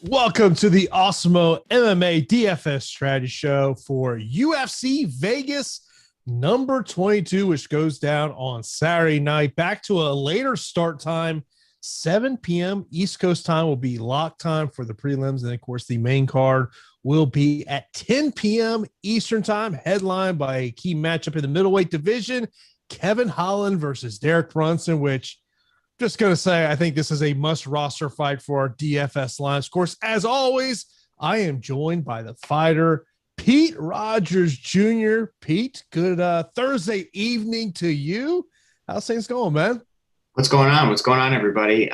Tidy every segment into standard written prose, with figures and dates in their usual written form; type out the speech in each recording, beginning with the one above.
Welcome to the Awesemo MMA DFS strategy show for UFC Vegas number 22, which goes down on Saturday night. Back to a later start time, 7 p.m. East Coast time will be lock time for the prelims. And of course, the main card will be at 10 p.m. Eastern time, headlined by a key matchup in the middleweight division, Kevin Holland versus Derek Brunson, which just going to say, I think this is a must roster fight for our DFS lines. Of course, as always, I am joined by the fighter, Pete Rogers Jr. Pete, good Thursday evening to you. How's things going, man? What's going on? What's going on, everybody?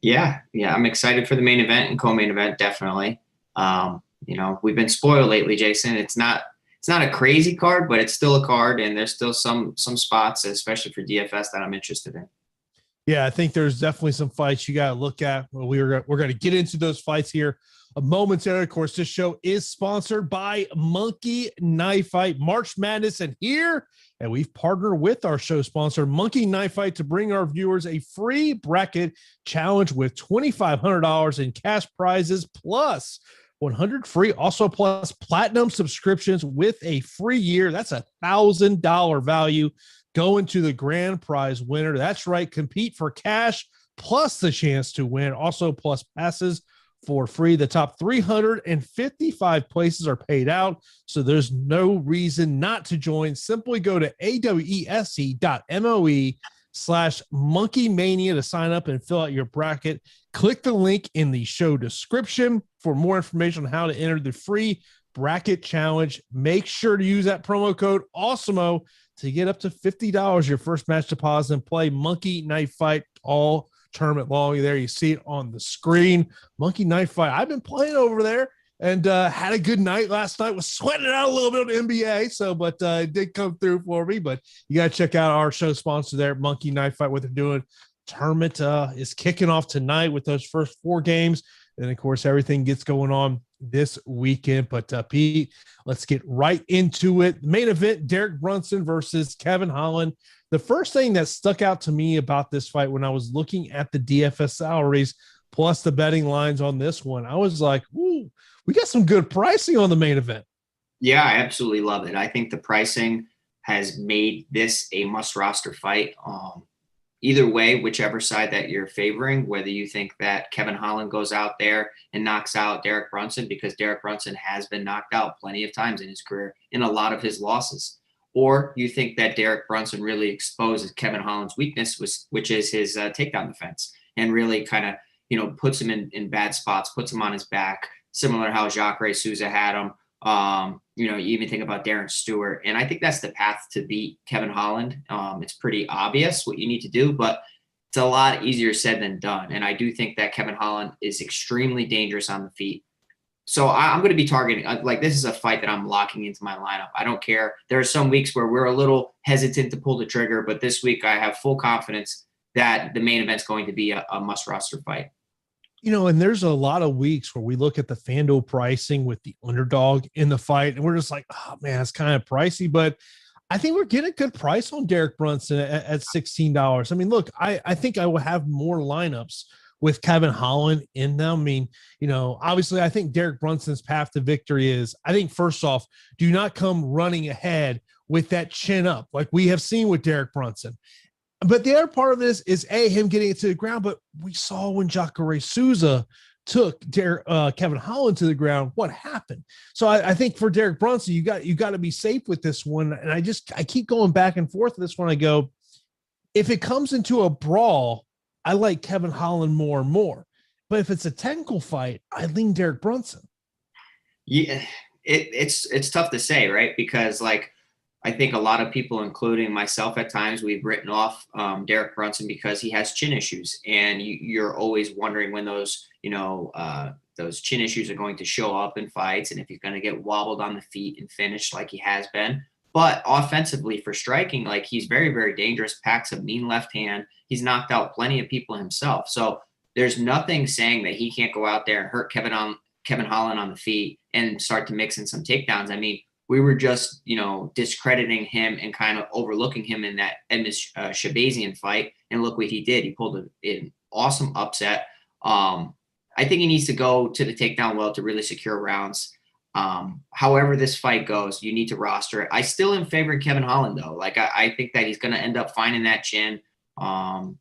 Yeah, I'm excited for the main event and co-main event, definitely. We've been spoiled lately, Jason. It's not a crazy card, but it's still a card, and there's still some spots, especially for DFS, that I'm interested in. Yeah, I think there's definitely some fights you got to look at. Well, we're going to get into those fights here momentarily. Of course, this show is sponsored by Monkey Knife Fight, March Madness, and here, and we've partnered with our show sponsor, Monkey Knife Fight, to bring our viewers a free bracket challenge with $2,500 in cash prizes plus 100 free, also plus platinum subscriptions with a free year. That's $1,000 value going to the grand prize winner. That's right. Compete for cash plus the chance to win. Also, plus passes for free. The top 355 places are paid out, so there's no reason not to join. Simply go to awese.moe/monkeymania to sign up and fill out your bracket. Click the link in the show description for more information on how to enter the free bracket challenge. Make sure to use that promo code Awesemo to get up to $50 your first match deposit and play Monkey Knife Fight all tournament long. There you see it on the screen. Monkey Knife Fight. I've been playing over there and had a good night last night. Was sweating it out a little bit on the NBA, but it did come through for me. But you got to check out our show sponsor there, Monkey Knife Fight, what they're doing. Tournament is kicking off tonight with those first 4 games. And, of course, everything gets going on this weekend. But, Pete, let's get right into it. The main event, Derek Brunson versus Kevin Holland. The first thing that stuck out to me about this fight when I was looking at the DFS salaries plus the betting lines on this one, I was like, ooh, we got some good pricing on the main event. Yeah, I absolutely love it. I think the pricing has made this a must-roster fight. Either way, whichever side that you're favoring, whether you think that Kevin Holland goes out there and knocks out Derek Brunson, because Derek Brunson has been knocked out plenty of times in his career in a lot of his losses, or you think that Derek Brunson really exposes Kevin Holland's weakness, which is his takedown defense, and really kind of, puts him in bad spots, puts him on his back, similar to how Jacare Souza had him. You even think about Darren Stewart, and I think that's the path to beat Kevin Holland. It's pretty obvious what you need to do, but it's a lot easier said than done. And I do think that Kevin Holland is extremely dangerous on the feet. So I'm going to be targeting, this is a fight that I'm locking into my lineup. I don't care. There are some weeks where we're a little hesitant to pull the trigger, but this week I have full confidence that the main event's going to be a must roster fight. And there's a lot of weeks where we look at the FanDuel pricing with the underdog in the fight, and we're just like, oh, man, it's kind of pricey. But I think we're getting a good price on Derek Brunson at $16. I mean, look, I think I will have more lineups with Kevin Holland in them. I mean, obviously, I think Derek Brunson's path to victory is, I think, first off, do not come running ahead with that chin up like we have seen with Derek Brunson. But the other part of this is him getting it to the ground. But we saw when Jacare Souza took Kevin Holland to the ground, what happened. So I think for Derek Brunson, you got to be safe with this one. And I keep going back and forth with this one. I go, if it comes into a brawl, I like Kevin Holland more and more. But if it's a technical fight, I lean Derek Brunson. Yeah, it's tough to say, right? Because I think a lot of people, including myself at times, we've written off Derek Brunson because he has chin issues. And you're always wondering when those chin issues are going to show up in fights, and if he's going to get wobbled on the feet and finished like he has been. But offensively, for striking, he's very, very dangerous, packs a mean left hand. He's knocked out plenty of people himself. So there's nothing saying that he can't go out there and hurt Kevin Holland on the feet and start to mix in some takedowns. I mean, we were just, discrediting him and kind of overlooking him in that Edmus Shabazian fight. And look what he did. He pulled an awesome upset. I think he needs to go to the takedown well to really secure rounds. However this fight goes, you need to roster it. I still am favoring Kevin Holland, though. Like, I think that he's going to end up finding that chin,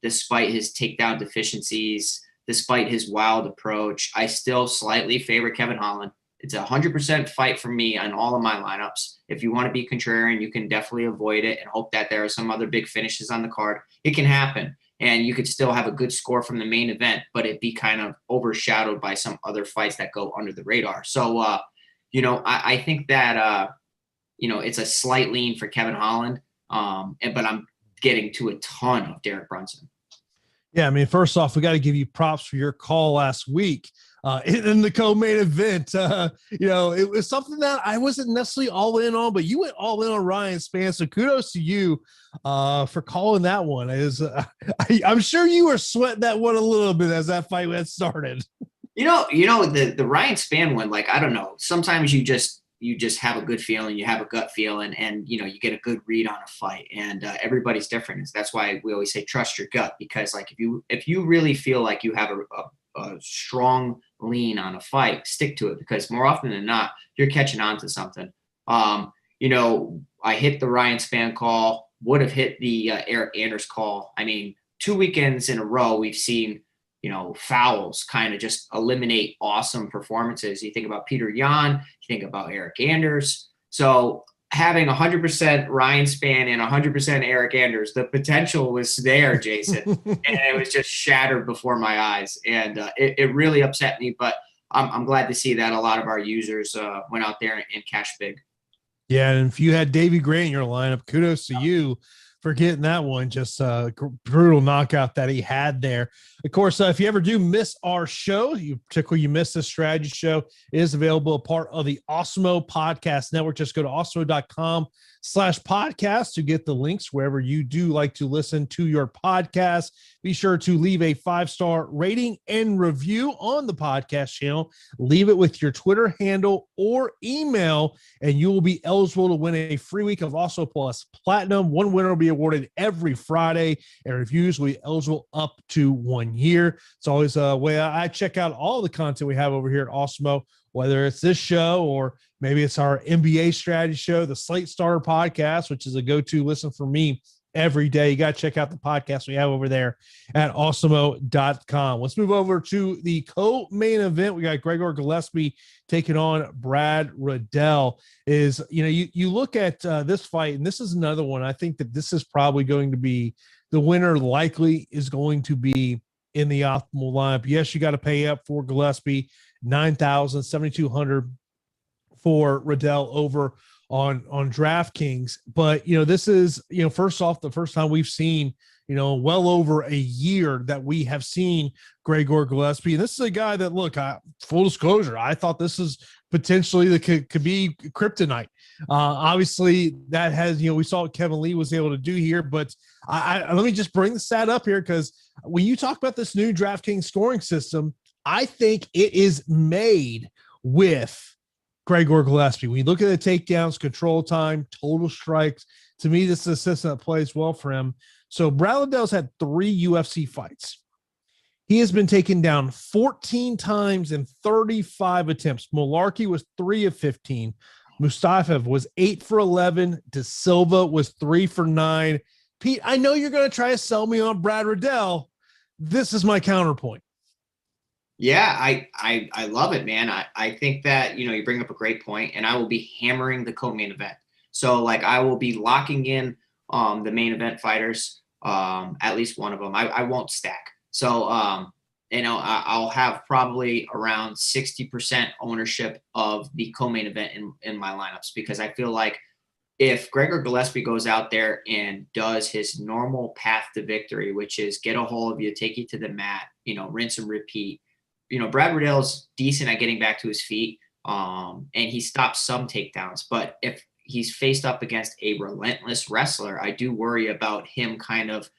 despite his takedown deficiencies, despite his wild approach. I still slightly favor Kevin Holland. It's a 100% fight for me on all of my lineups. If you want to be contrarian, you can definitely avoid it and hope that there are some other big finishes on the card. It can happen, and you could still have a good score from the main event, but it be kind of overshadowed by some other fights that go under the radar. So, I think that, it's a slight lean for Kevin Holland, but I'm getting to a ton of Derek Brunson. Yeah, I mean, first off, we got to give you props for your call last week in the co-main event. It was something that I wasn't necessarily all in on, but you went all in on Ryan Spann. So kudos to you for calling that one. I'm sure you were sweating that one a little bit as that fight had started. The Ryan Spann one, like, I don't know. Sometimes you just have a good feeling, you have a gut feeling, and you get a good read on a fight. And everybody's different. That's why we always say trust your gut, because like if you really feel like you have a strong lean on a fight, stick to it, because more often than not, you're catching on to something. I hit the Ryan Spann call, would have hit the Eric Anders call. I mean, 2 weekends in a row, we've seen fouls kind of just eliminate awesome performances. You think about Peter Yan, you think about Eric Anders. So having 100% Ryan Spann and 100% Eric Anders, the potential was there, Jason, and it was just shattered before my eyes. And it really upset me, but I'm glad to see that a lot of our users went out there and cashed big. Yeah, and if you had Davey Gray in your lineup, kudos to you for getting that one. Just a brutal knockout that he had there. Of course, if you ever do miss our show, particularly you miss this strategy show, it is available a part of the Awesemo Podcast Network. Just go to awesemo.com/podcast to get the links wherever you do like to listen to your podcast. Be sure to leave a 5-star rating and review on the podcast channel. Leave it with your Twitter handle or email, and you will be eligible to win a free week of Awesemo Plus Platinum. One winner will be awarded every Friday, and reviews will be eligible up to 1 year. It's always a way I check out all the content we have over here at Awesemo, whether it's this show or maybe it's our NBA strategy show, the Slate Starter podcast, which is a go-to listen for me every day. You got to check out the podcast we have over there at awesemo.com. Let's move over to the co-main event. We got Gregor Gillespie taking on Brad Riddell. You look at this fight, and this is another one. I think that this is probably going to be the winner, likely is going to be in the optimal lineup. Yes, you got to pay up for Gillespie, $9,000, $7,200 for Riddell over on DraftKings. But, this is, first off, the first time we've seen, well over a year that we have seen Gregor Gillespie. And this is a guy that, look, full disclosure, I thought this is potentially could be kryptonite. Obviously that has, we saw what Kevin Lee was able to do here, but I let me just bring the stat up here, because when you talk about this new DraftKings scoring system, I think it is made with Gregor Gillespie. When you look at the takedowns, control time, total strikes, to me, this is a system that plays well for him. So Brad Riddell's had 3 UFC fights. He has been taken down 14 times in 35 attempts. Malarkey was 3 of 15. Mustafaev was 8 for 11. De Silva was 3 for 9. Pete, I know you're going to try to sell me on Brad Riddell. This is my counterpoint. Yeah, I love it, man. I think that, you bring up a great point, and I will be hammering the co-main event. So, I will be locking in the main event fighters, at least one of them. I won't stack. So, I'll have probably around 60% ownership of the co-main event in my lineups, because I feel like if Gregor Gillespie goes out there and does his normal path to victory, which is get a hold of you, take you to the mat, rinse and repeat. Brad Riddell's decent at getting back to his feet, and he stops some takedowns. But if he's faced up against a relentless wrestler, I do worry about him kind of,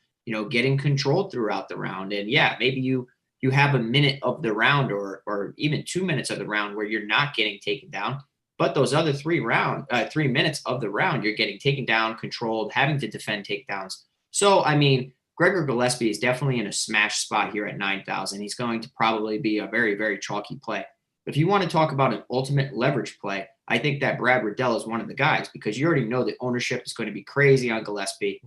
getting controlled throughout the round. And yeah, maybe you have a minute of the round or even 2 minutes of the round where you're not getting taken down. But those other 3 minutes of the round, you're getting taken down, controlled, having to defend takedowns. So, I mean, Gregor Gillespie is definitely in a smash spot here at 9,000. He's going to probably be a very, very chalky play. But if you want to talk about an ultimate leverage play, I think that Brad Riddell is one of the guys, because you already know the ownership is going to be crazy on Gillespie.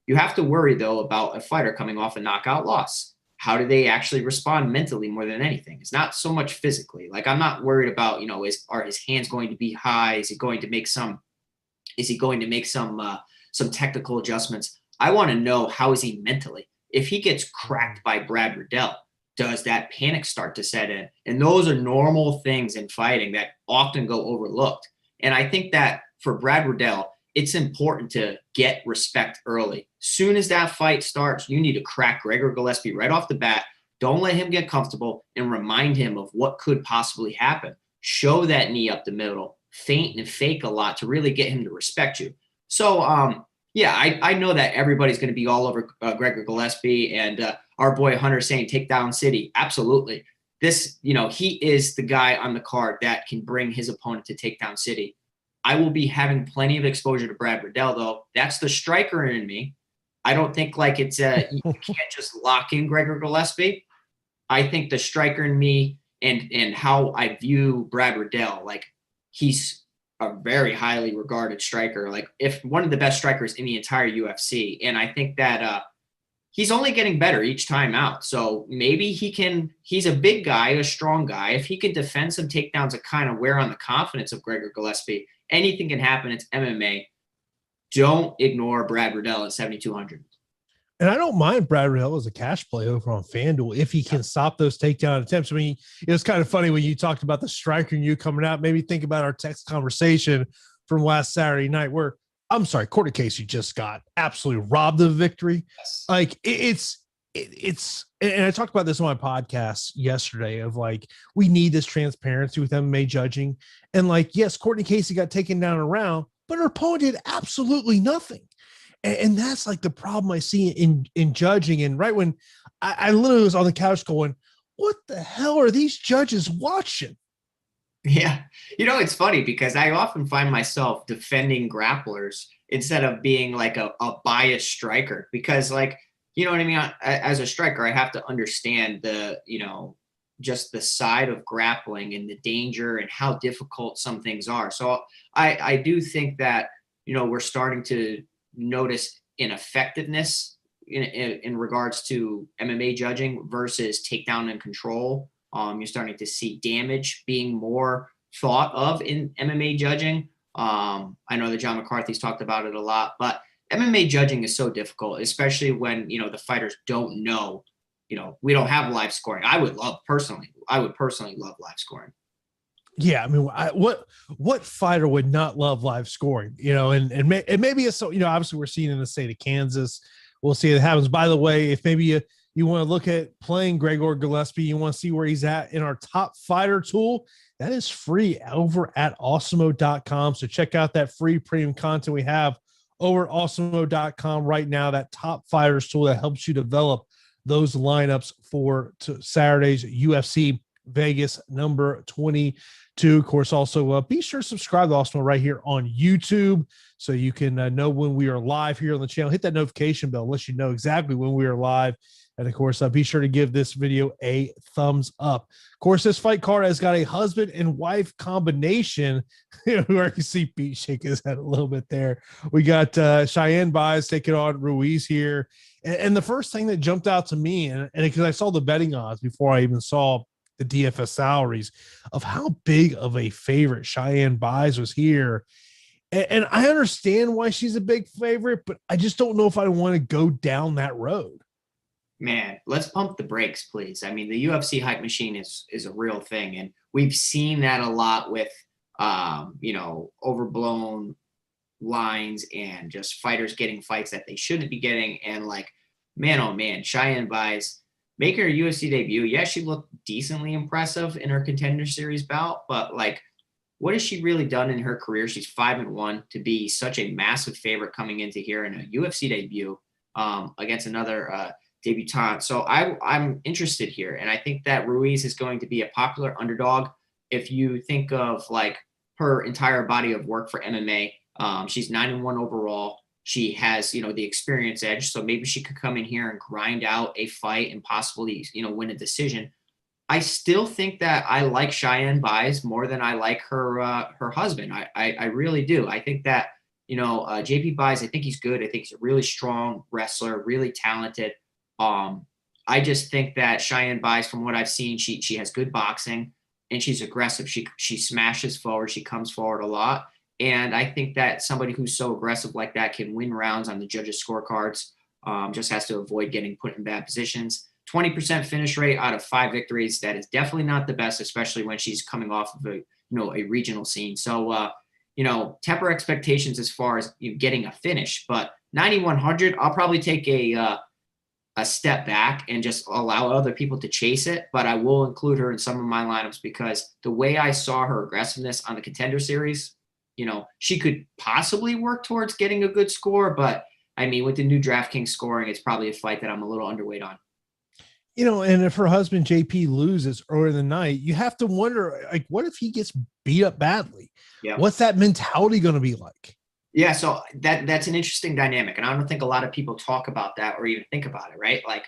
You have to worry, though, about a fighter coming off a knockout loss. How do they actually respond mentally more than anything? It's not so much physically. Like, I'm not worried about, are his hands going to be high? Is he going to make some technical adjustments? I want to know, how is he mentally? If he gets cracked by Brad Riddell, does that panic start to set in? And those are normal things in fighting that often go overlooked. And I think that for Brad Riddell, it's important to get respect early. Soon as that fight starts, you need to crack Gregor Gillespie right off the bat. Don't let him get comfortable, and remind him of what could possibly happen. Show that knee up the middle, feint and fake a lot to really get him to respect you. So, I know that everybody's going to be all over Gregor Gillespie, and our boy Hunter saying takedown city. Absolutely. This, he is the guy on the card that can bring his opponent to takedown city. I will be having plenty of exposure to Brad Riddell, though. That's the striker in me. I don't think like it's you can't just lock in Gregor Gillespie. I think the striker in me and how I view Brad Riddell, like, he's a very highly regarded striker, like if one of the best strikers in the entire UFC. And I think that he's only getting better each time out. So maybe he's a big guy, a strong guy. If he can defend some takedowns that kind of wear on the confidence of Gregor Gillespie, anything can happen. It's MMA. Don't ignore Brad Riddell at 7,200. And I don't mind Brad Riddell as a cash play over on FanDuel if he can stop those takedown attempts. I mean, it was kind of funny when you talked about the striker and you coming out. Maybe think about our text conversation from last Saturday night where, I'm sorry, Courtney Casey just got absolutely robbed of victory. Yes. Like it's, and I talked about this on my podcast yesterday of like, we need this transparency with MMA judging. And like, yes, Courtney Casey got taken down around, but her opponent did absolutely nothing. And that's like the problem I see in judging. And right when I literally was on the couch going, what the hell are these judges watching? Yeah. It's funny because I often find myself defending grapplers instead of being like a biased striker, because like, you know what I mean? As a striker, I have to understand just the side of grappling and the danger and how difficult some things are. So I do think that, we're starting to notice ineffectiveness in regards to MMA judging versus takedown and control. You're starting to see damage being more thought of in MMA judging. I know that John McCarthy's talked about it a lot, but MMA judging is so difficult, especially when, the fighters don't know, we don't have live scoring. I would personally love live scoring. Yeah, I mean, what fighter would not love live scoring? And maybe it's so. Obviously, we're seeing in the state of Kansas. We'll see if it happens. By the way, if maybe you want to look at playing Gregor Gillespie, you want to see where he's at in our top fighter tool, that is free over at Awesemo.com. So check out that free premium content we have over at Awesemo.com right now. That top fighters tool that helps you develop those lineups for Saturday's UFC Vegas number 22. Of course, also be sure to subscribe to Awesemo right here on YouTube so you can know when we are live here on the channel. Hit that notification bell, let you know exactly when we are live. And of course, be sure to give this video a thumbs up. Of course, this fight card has got a husband and wife combination. Where you see Pete shake his head a little bit there. We got Cheyenne Baez taking on Ruiz here. And the first thing that jumped out to me, and because I saw the betting odds before I even saw the DFS salaries, of how big of a favorite Cheyenne Baez was here. And I understand why she's a big favorite, but I just don't know if I want to go down that road. Man, let's pump the brakes, please. I mean, the UFC hype machine is a real thing. And we've seen that a lot with, overblown lines and just fighters getting fights that they shouldn't be getting. And like, man, oh man, Cheyenne Baez, making her UFC debut. Yeah, she looked decently impressive in her Contender Series bout, but like, what has she really done in her career? She's 5-1 to be such a massive favorite coming into here in a UFC debut against another debutante. So I'm interested here. And I think that Ruiz is going to be a popular underdog. If you think of like her entire body of work for MMA, she's 9-1 overall. She has, the experience edge. So maybe she could come in here and grind out a fight and possibly, win a decision. I still think that I like Cheyenne Buys more than I like her husband. I really do. I think that, JP Buys, I think he's good. I think he's a really strong wrestler, really talented. I just think that Cheyenne Buys, from what I've seen, she has good boxing and she's aggressive. She smashes forward. She comes forward a lot. And I think that somebody who's so aggressive like that can win rounds on the judges' scorecards. Just has to avoid getting put in bad positions. 20% finish rate out of 5 victories. That is definitely not the best, especially when she's coming off of a regional scene. So, temper expectations as far as getting a finish. But 9,100, I'll probably take a step back and just allow other people to chase it. But I will include her in some of my lineups because the way I saw her aggressiveness on the Contender Series, she could possibly work towards getting a good score. But, I mean, with the new DraftKings scoring, it's probably a fight that I'm a little underweight on. And if her husband JP loses earlier in the night, you have to wonder, like, what if he gets beat up badly? Yeah. What's that mentality going to be like? Yeah, so that's an interesting dynamic, and I don't think a lot of people talk about that or even think about it, right? Like,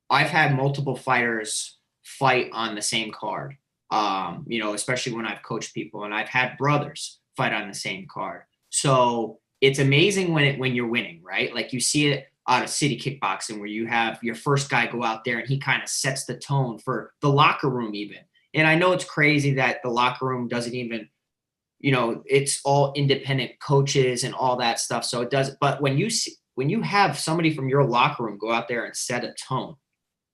I've had multiple fighters fight on the same card, especially when I've coached people, and I've had brothers fight on the same card. So it's amazing when you're winning, right? Like, you see it out of city kickboxing where you have your first guy go out there and he kind of sets the tone for the locker room even. And I know it's crazy that the locker room doesn't even, it's all independent coaches and all that stuff. So it does. But when you have somebody from your locker room go out there and set a tone,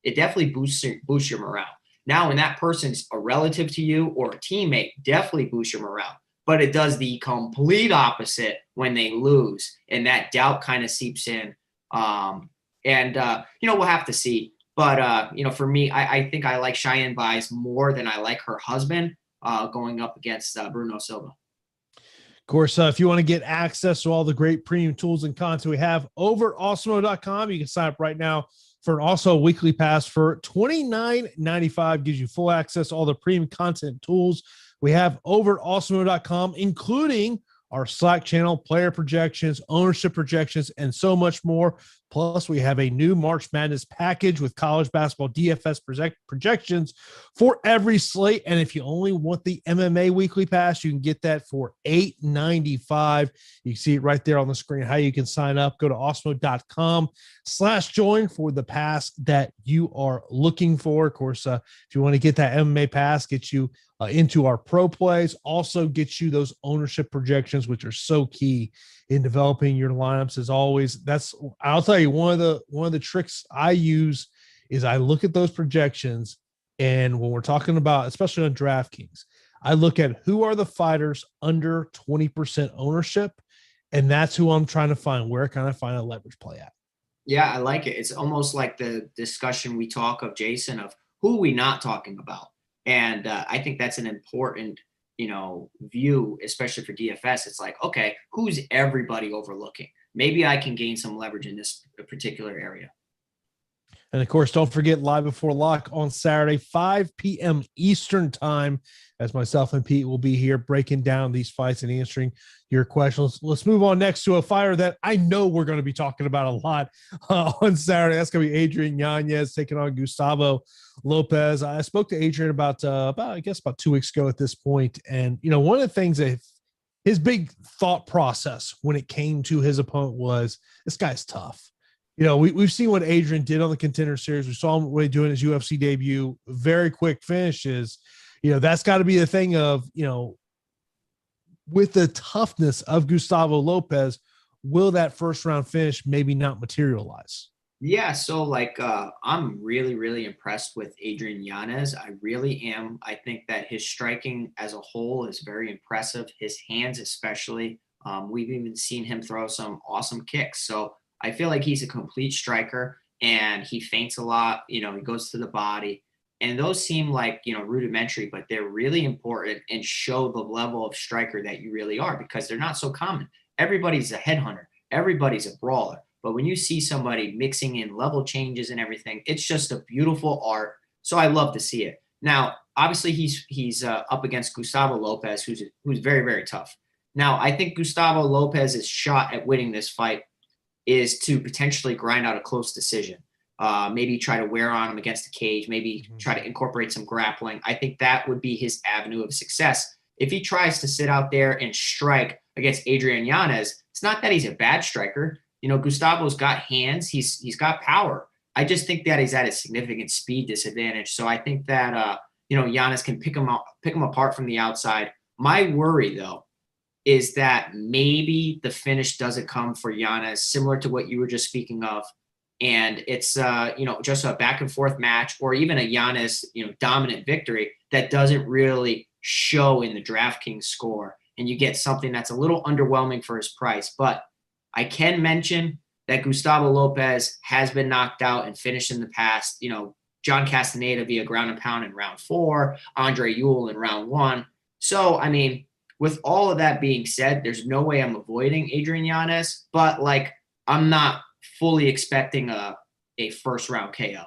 it definitely boosts your morale. Now, when that person's a relative to you or a teammate, definitely boosts your morale. But it does the complete opposite when they lose. And that doubt kind of seeps in. We'll have to see. But, for me, I think I like Cheyenne Buys more than I like her husband going up against Bruno Silva. Of course, if you want to get access to all the great premium tools and content we have over at Awesemo.com, you can sign up right now for an also weekly pass for $29.95. Gives you full access to all the premium content tools we have over at Awesemo.com, including our Slack channel, player projections, ownership projections, and so much more. Plus, we have a new March Madness package with college basketball DFS projections for every slate. And if you only want the MMA weekly pass, you can get that for $8.95. You can see it right there on the screen, how you can sign up. Go to awesemo.com/join for the pass that you are looking for. Of course, if you want to get that MMA pass, get you into our pro plays, also get you those ownership projections, which are so key in developing your lineups. As always, I'll tell you, one of the tricks I use is I look at those projections, and when we're talking about, especially on DraftKings, I look at who are the fighters under 20% ownership, and that's who I'm trying to find. Where can I find a leverage play at? Yeah, I like it. It's almost like the discussion we talk of, Jason, of who are we not talking about. And I think that's an important, view, especially for DFS. It's like, okay, who's everybody overlooking? Maybe I can gain some leverage in this particular area. And of course, don't forget Live Before Lock on Saturday, 5 p.m. Eastern time, as myself and Pete will be here breaking down these fights and answering your questions. Let's move on next to a fighter that I know we're going to be talking about a lot on Saturday. That's going to be Adrian Yanez taking on Gustavo Lopez. I spoke to Adrian about 2 weeks ago at this point. And, one of the things that his big thought process when it came to his opponent was, this guy's tough. We've seen what Adrian did on the Contender Series. We saw him doing his UFC debut, very quick finishes. That's got to be the thing of, with the toughness of Gustavo Lopez, will that first round finish maybe not materialize? Yeah, so I'm really, really impressed with Adrian Yanez. I really am. I think that his striking as a whole is very impressive. His hands especially. We've even seen him throw some awesome kicks. So I feel like he's a complete striker, and he feints a lot. He goes to the body. And those seem like, rudimentary, but they're really important and show the level of striker that you really are, because they're not so common. Everybody's a headhunter. Everybody's a brawler. But when you see somebody mixing in level changes and everything, it's just a beautiful art. So I love to see it. Now, obviously, he's up against Gustavo Lopez, who's very, very tough. Now, I think Gustavo Lopez's shot at winning this fight is to potentially grind out a close decision. Maybe try to wear on him against the cage, maybe try to incorporate some grappling. I think that would be his avenue of success. If he tries to sit out there and strike against Adrian Yanez, it's not that he's a bad striker. Gustavo's got hands. He's got power. I just think that he's at a significant speed disadvantage. So I think that, Yanez can pick him apart from the outside. My worry, though, is that maybe the finish doesn't come for Yanez, similar to what you were just speaking of. And it's, just a back and forth match, or even a Yanez, dominant victory that doesn't really show in the DraftKings score. And you get something that's a little underwhelming for his price. But I can mention that Gustavo Lopez has been knocked out and finished in the past. John Castaneda via ground and pound in round 4, Andre Ewell in round 1. So, with all of that being said, there's no way I'm avoiding Adrian Yanez, but I'm not fully expecting a first round KO.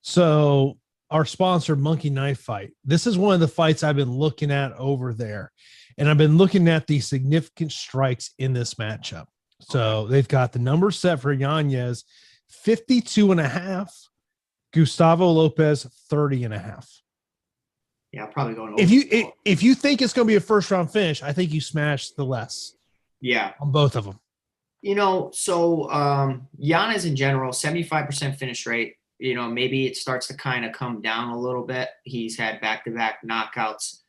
So our sponsor, Monkey Knife Fight, this is one of the fights I've been looking at over there, and I've been looking at the significant strikes in this matchup. So they've got the number set for Yanez, 52.5, Gustavo Lopez, 30.5. Yeah, I'm probably going over. If you think it's going to be a first round finish, I think you smash the less. Yeah. On both of them. So Yanez in general, 75% finish rate. Maybe it starts to kind of come down a little bit. He's had back-to-back knockouts.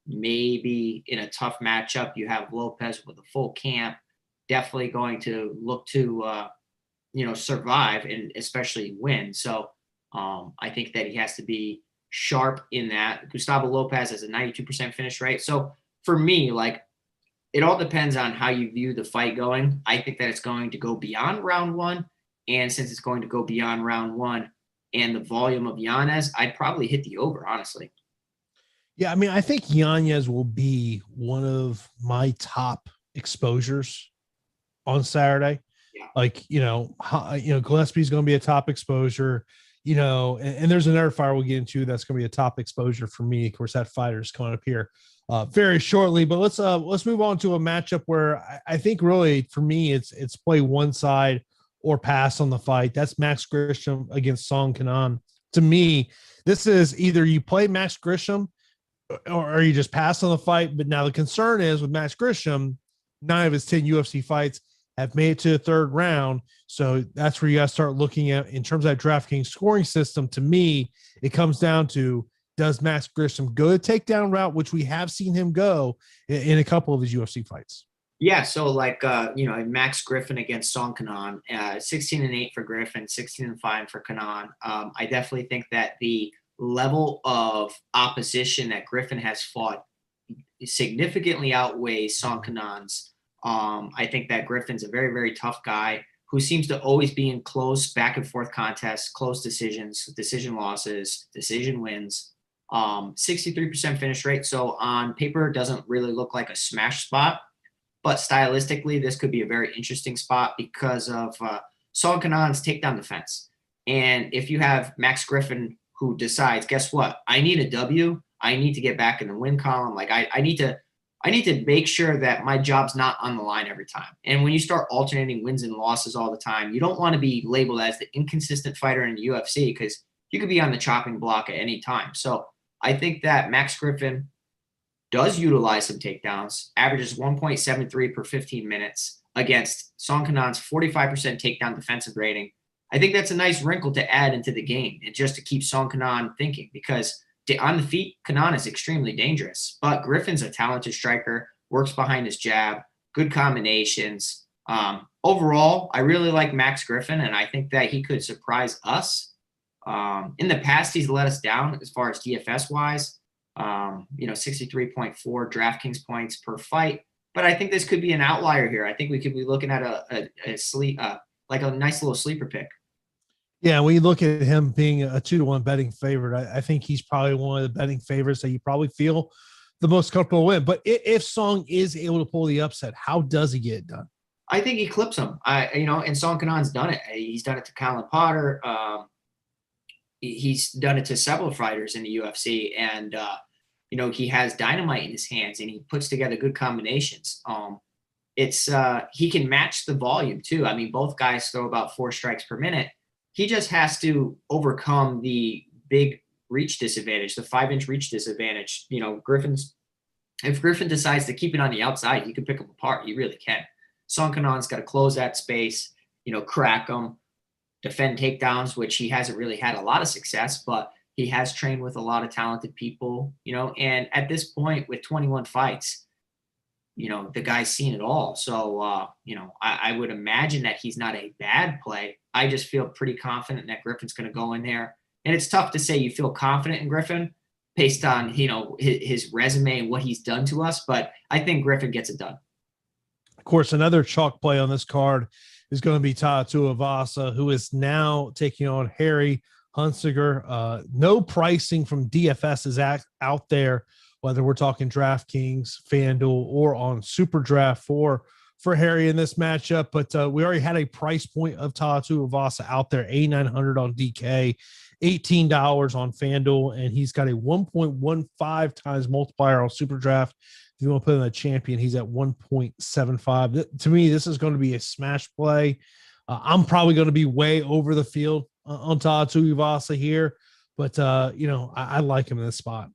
Maybe in a tough matchup, you have Lopez with a full camp, definitely going to look to, survive and especially win. So I think that he has to be sharp in that. Gustavo Lopez has a 92% finish rate. So for me, it all depends on how you view the fight going. I think that it's going to go beyond round 1. And since it's going to go beyond round 1 and the volume of Yanez, I'd probably hit the over, honestly. Yeah, I think Yanez will be one of my top exposures on Saturday. Yeah. Gillespie's going to be a top exposure, and there's another fighter we'll get into that's going to be a top exposure for me. Of course, that fighter's coming up here very shortly, but let's move on to a matchup where I think really for me, it's play one side or pass on the fight. That's Max Grisham against Song Kenan. To me, this is either you play Max Grisham or you just pass on the fight. But now the concern is with Max Grisham, 9 of his 10 UFC fights have made it to the third round. So that's where you got to start looking at in terms of that DraftKings scoring system. To me, it comes down to, does Max Grisham go the takedown route, which we have seen him go in a couple of his UFC fights? Yeah, so Max Griffin against Song Kenan, 16-8 for Griffin, 16-5 for Kenan. I definitely think that the level of opposition that Griffin has fought significantly outweighs Song Kenan's. I think that Griffin's a very, very tough guy who seems to always be in close back and forth contests, close decisions, decision losses, decision wins. 63% finish rate. So on paper, it doesn't really look like a smash spot. But stylistically, this could be a very interesting spot because of Song Kenan's takedown defense. And if you have Max Griffin who decides, guess what? I need a W. I need to get back in the win column. I need to make sure that my job's not on the line every time. And when you start alternating wins and losses all the time, you don't want to be labeled as the inconsistent fighter in the UFC because you could be on the chopping block at any time. So I think that Max Griffin does utilize some takedowns, averages 1.73 per 15 minutes against Song Kenan's 45% takedown defensive rating. I think that's a nice wrinkle to add into the game and just to keep Song Kenan thinking because on the feet, Kenan is extremely dangerous. But Griffin's a talented striker, works behind his jab, good combinations. Overall, I really like Max Griffin, and I think that he could surprise us. In the past, he's let us down as far as DFS-wise. 63.4 DraftKings points per fight. But I think this could be an outlier here. I think we could be looking at a nice little sleeper pick. Yeah, when you look at him being a 2-1 betting favorite, I think he's probably one of the betting favorites that you probably feel the most comfortable with. But if Song is able to pull the upset, how does he get it done? I think he clips him. And Song Kenan's done it. He's done it to Colin Potter. He's done it to several fighters in the UFC. And he has dynamite in his hands and he puts together good combinations. He can match the volume too. I mean, both guys throw about 4 strikes per minute. He just has to overcome the big reach disadvantage, the 5-inch reach disadvantage. If Griffin decides to keep it on the outside, he can pick him apart. He really can. Sonkanon's got to close that space, crack him, defend takedowns, which he hasn't really had a lot of success, but he has trained with a lot of talented people, and at this point with 21 fights, the guy's seen it all. So, I would imagine that he's not a bad play. I just feel pretty confident that Griffin's going to go in there. And it's tough to say you feel confident in Griffin based on, his resume and what he's done to us. But I think Griffin gets it done. Of course, another chalk play on this card is going to be Tuivasa, who is now taking on Harry Hunsucker. No pricing from DFS is out there, whether we're talking DraftKings, FanDuel, or on Super Draft for Harry in this matchup. But we already had a price point of Tuivasa out there, $8,900 on DK, $18 on FanDuel, and he's got a 1.15 times multiplier on Super Draft. If you want to put in a champion, he's at 1.75. To me, this is going to be a smash play. I'm probably going to be way over the field on Tuivasa here, but I like him in this spot.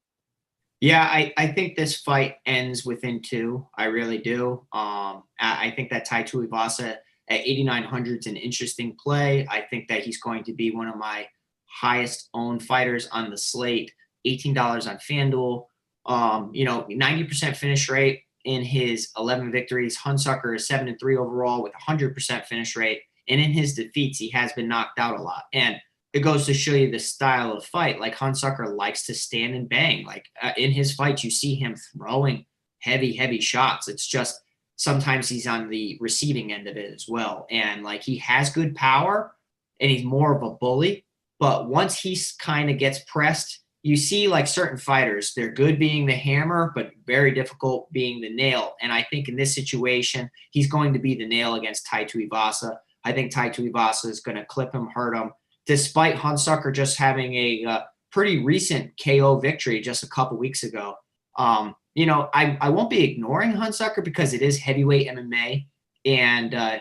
Yeah, I think this fight ends within 2. I really do. I think that Tuivasa at 8,900 is an interesting play. I think that he's going to be one of my highest owned fighters on the slate. $18 on FanDuel. 90% finish rate in his 11 victories. Hunsucker is 7-3 overall with 100% finish rate. And in his defeats, he has been knocked out a lot. And it goes to show you the style of fight. Like, Hunsucker likes to stand and bang. Like, in his fights, you see him throwing heavy shots. It's just sometimes he's on the receiving end of it as well. And, like, he has good power and he's more of a bully. But once he kind of gets pressed, you see, like, certain fighters, they're good being the hammer, but very difficult being the nail. And I think in this situation, he's going to be the nail against Tuivasa. I think Tuivasa is going to clip him, hurt him, despite Hunsucker just having a pretty recent KO victory just a couple weeks ago. I won't be ignoring Hunsucker because it is heavyweight MMA, and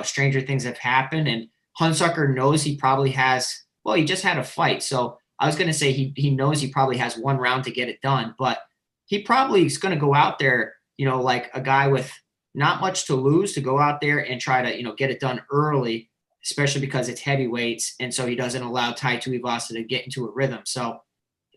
stranger things have happened. And Hunsucker knows he probably has. Well, he just had a fight, so I was going to say he knows he probably has 1 round to get it done, but he probably is going to go out there, like a guy with not much to lose, to go out there and try to, get it done early, especially because it's heavyweights. And so he doesn't allow Tuivasa to get into a rhythm. So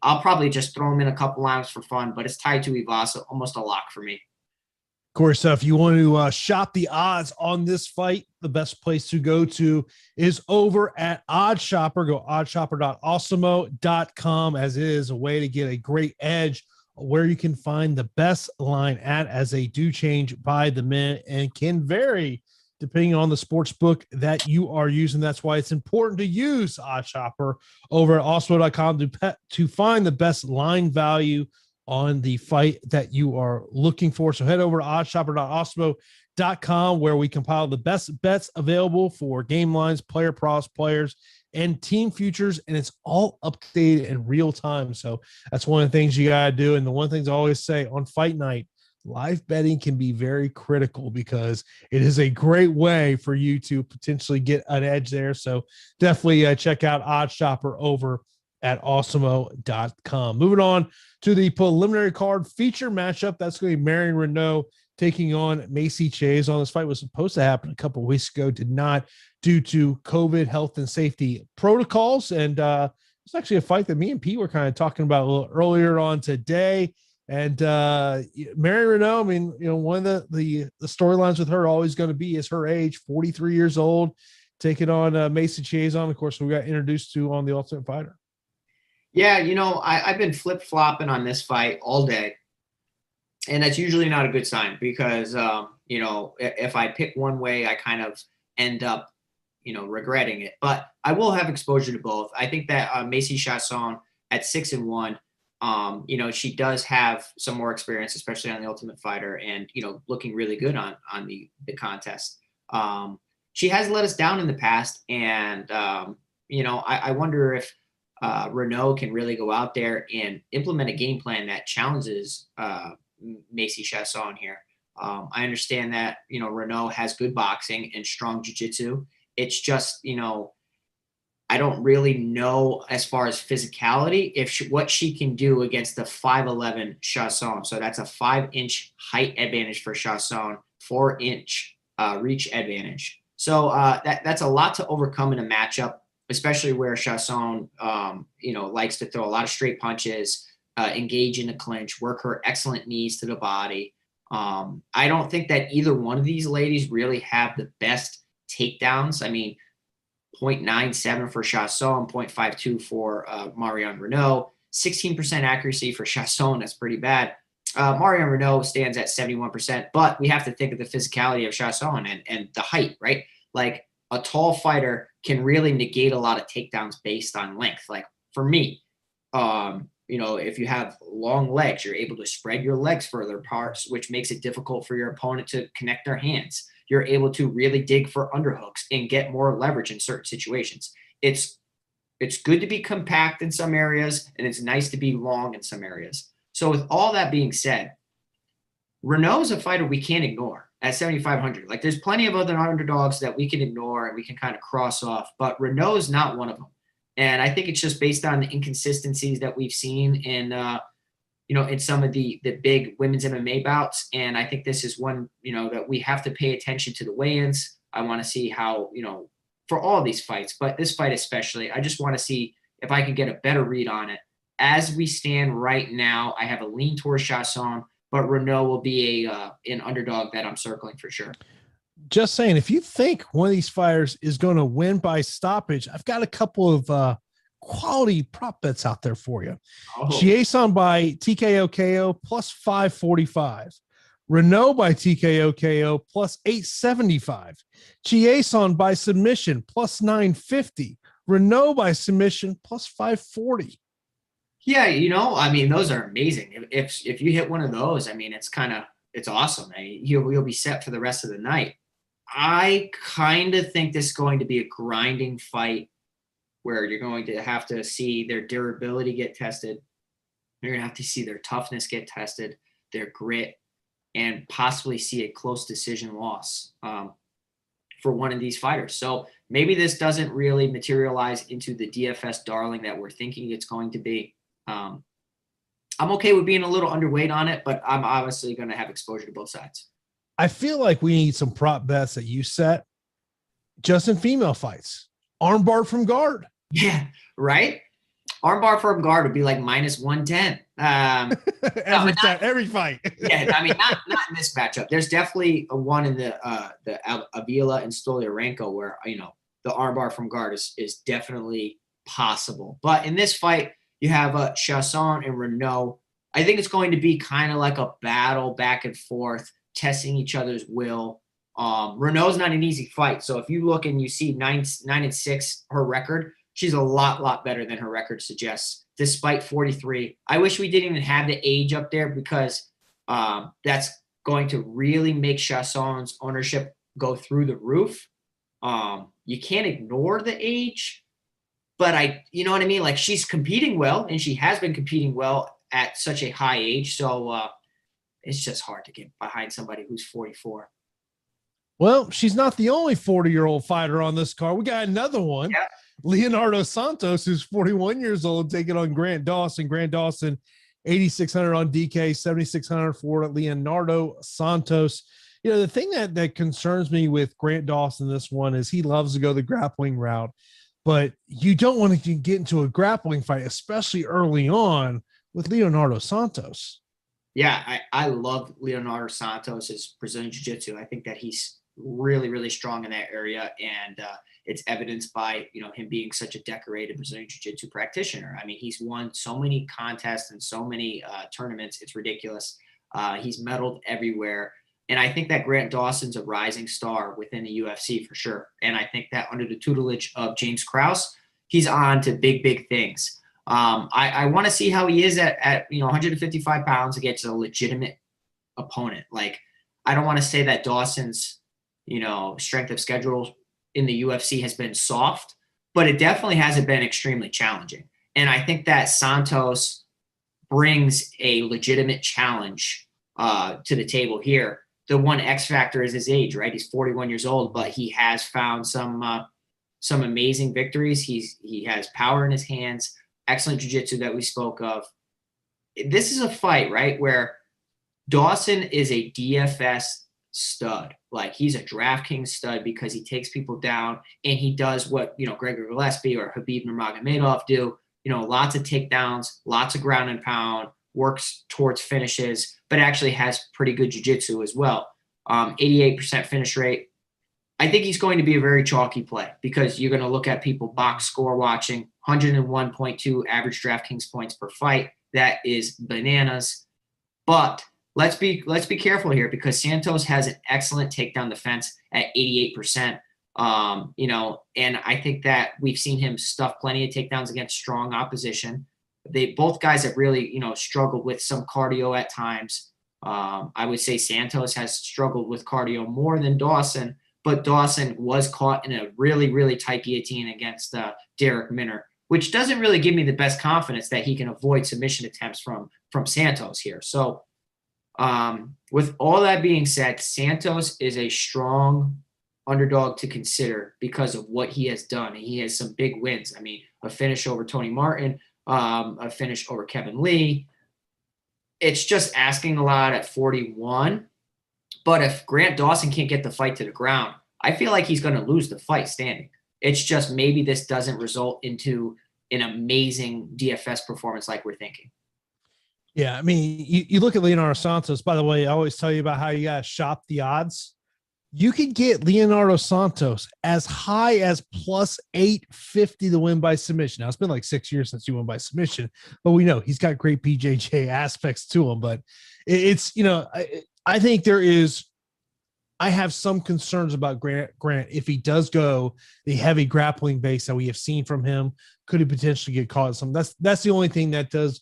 I'll probably just throw him in a couple rounds for fun, but it's Tuivasa, almost a lock for me. Of course, if you want to shop the odds on this fight, the best place to go to is over at OddsShopper. Go oddshopper.awesemo.com, as it is a way to get a great edge where you can find the best line at, as they do change by the minute and can vary depending on the sports book that you are using. That's why it's important to use OddsShopper over at awesemo.com to find the best line value on the fight that you are looking for. So head over to oddshopper.awesemo.com, where we compile the best bets available for game lines, player props, players, and team futures, and it's all updated in real time. So that's one of the things you got to do. And the one things I always say on fight night, live betting can be very critical because it is a great way for you to potentially get an edge there. So definitely check out OddsShopper over at awesemo.com. Moving on to the preliminary card feature matchup. That's going to be Marion Renault taking on Mma Dfs. This fight was supposed to happen a couple of weeks ago, did not, due to COVID health and safety protocols. And it's actually a fight that me and Pete were kind of talking about a little earlier on today. And Marion Renault, I mean, one of the storylines with her always going to be is her age, 43 years old, taking on Mma Dfs. Of course, we got introduced to on The Ultimate Fighter. Yeah, I've been flip-flopping on this fight all day, and that's usually not a good sign because, if I pick one way, I kind of end up, regretting it. But I will have exposure to both. I think that Macy Chasson at 6-1, she does have some more experience, especially on The Ultimate Fighter, and, looking really good on the contest. She has let us down in the past, and, I wonder if Renault can really go out there and implement a game plan that challenges Macy Chasson here. I understand that, Renault has good boxing and strong jiu-jitsu. It's just, I don't really know as far as physicality, what she can do against the 5'11" Chasson. So that's a 5-inch height advantage for Chasson, 4-inch reach advantage. So that's a lot to overcome in a matchup, especially where Chasson, likes to throw a lot of straight punches, engage in the clinch, work her excellent knees to the body. I don't think that either one of these ladies really have the best takedowns. I mean, 0.97 for Chasson, 0.52 for Marion Renault, 16% accuracy for Chasson. That's pretty bad. Marion Renault stands at 71%, but we have to think of the physicality of Chasson and the height, right? Like a tall fighter can really negate a lot of takedowns based on length. Like for me, if you have long legs, you're able to spread your legs further apart, which makes it difficult for your opponent to connect their hands. You're able to really dig for underhooks and get more leverage in certain situations. It's good to be compact in some areas, and it's nice to be long in some areas. So with all that being said, Renault is a fighter we can't ignore at 7,500. Like there's plenty of other underdogs that we can ignore and we can kind of cross off, but Renault is not one of them. And I think it's just based on the inconsistencies that we've seen in some of the big women's MMA bouts. And I think this is one, that we have to pay attention to the weigh-ins. I want to see how, for all these fights, but this fight especially, I just want to see if I can get a better read on it. As we stand right now, I have a lean towards Chasson, but Renault will be an underdog that I'm circling for sure. Just saying, if you think one of these fighters is going to win by stoppage, I've got a couple of quality prop bets out there for you. Chasson by TKO KO plus 545. Renault by TKO KO plus 875. Chasson by submission plus 950. Renault by submission plus 540. Yeah, those are amazing. If you hit one of those, it's awesome. You'll be set for the rest of the night. I kind of think this is going to be a grinding fight where you're going to have to see their durability get tested. You're going to have to see their toughness get tested, their grit, and possibly see a close decision loss for one of these fighters. So maybe this doesn't really materialize into the DFS darling that we're thinking it's going to be. I'm okay with being a little underweight on it, but I'm obviously going to have exposure to both sides. I feel like we need some prop bets that you set just in female fights. Armbar from guard. Yeah, right? Armbar from guard would be like minus 110. Every fight. Yeah, not in this matchup. There's definitely a one in the Avila and Stoliarenko where, the armbar from guard is definitely possible. But in this fight, you have Chasson and Renault. I think it's going to be kind of like a battle back and forth, testing each other's will. Renault's not an easy fight. So if you look and you see 9-6, her record, she's a lot better than her record suggests, despite 43. I wish we didn't even have the age up there because that's going to really make Chasson's ownership go through the roof. You can't ignore the age, but you know what I mean? Like she's competing well, and she has been competing well at such a high age. So it's just hard to get behind somebody who's 44. Well, she's not the only 40-year-old fighter on this card. We got another one. Yeah. Leonardo Santos, who's 41 years old, taking on Grant Dawson. Grant Dawson, 8,600 on DK, 7,600 for Leonardo Santos. The thing that concerns me with Grant Dawson this one is he loves to go the grappling route, but you don't want to get into a grappling fight, especially early on with Leonardo Santos. Yeah, I love Leonardo Santos' Brazilian Jiu-Jitsu. I think that he's really strong in that area, and it's evidenced by him being such a decorated Brazilian Jiu-Jitsu practitioner. I mean, he's won so many contests and so many tournaments. It's ridiculous. He's medaled everywhere, and I think that Grant Dawson's a rising star within the UFC for sure. And I think that under the tutelage of James Krause, he's on to big things. I want to see how he is at 155 pounds against a legitimate opponent. Like, I don't want to say that Dawson's strength of schedule in the UFC has been soft, but it definitely hasn't been extremely challenging. And I think that Santos brings a legitimate challenge to the table here. The one X factor is his age, right? He's 41 years old, but he has found some amazing victories. He has power in his hands, excellent jiu-jitsu that we spoke of. This is a fight, right, where Dawson is a DFS stud. Like, he's a DraftKings stud because he takes people down and he does what, Gregor Gillespie or Khabib Nurmagomedov do. Lots of takedowns, lots of ground and pound, works towards finishes, but actually has pretty good jiu-jitsu as well. 88% finish rate. I think he's going to be a very chalky play because you're going to look at people box score watching, 101.2 average DraftKings points per fight. That is bananas. But let's be careful here because Santos has an excellent takedown defense at 88%. And I think that we've seen him stuff plenty of takedowns against strong opposition. Both guys have really, struggled with some cardio at times. I would say Santos has struggled with cardio more than Dawson, but Dawson was caught in a really, really tight guillotine against Derek Minner, which doesn't really give me the best confidence that he can avoid submission attempts from Santos here. So with all that being said, Santos is a strong underdog to consider because of what he has done. He has some big wins. I mean, a finish over Tony Martin, a finish over Kevin Lee. It's just asking a lot at 41. But if Grant Dawson can't get the fight to the ground, I feel like he's going to lose the fight standing. It's just maybe this doesn't result into an amazing DFS performance like we're thinking. Yeah, I mean, you look at Leonardo Santos. By the way, I always tell you about how you got to shop the odds. You can get Leonardo Santos as high as plus 850 to win by submission. Now, it's been like 6 years since he won by submission, but we know he's got great BJJ aspects to him. But it's, I think I have some concerns about Grant. If he does go the heavy grappling base that we have seen from him, could he potentially get caught in some? That's the only thing that does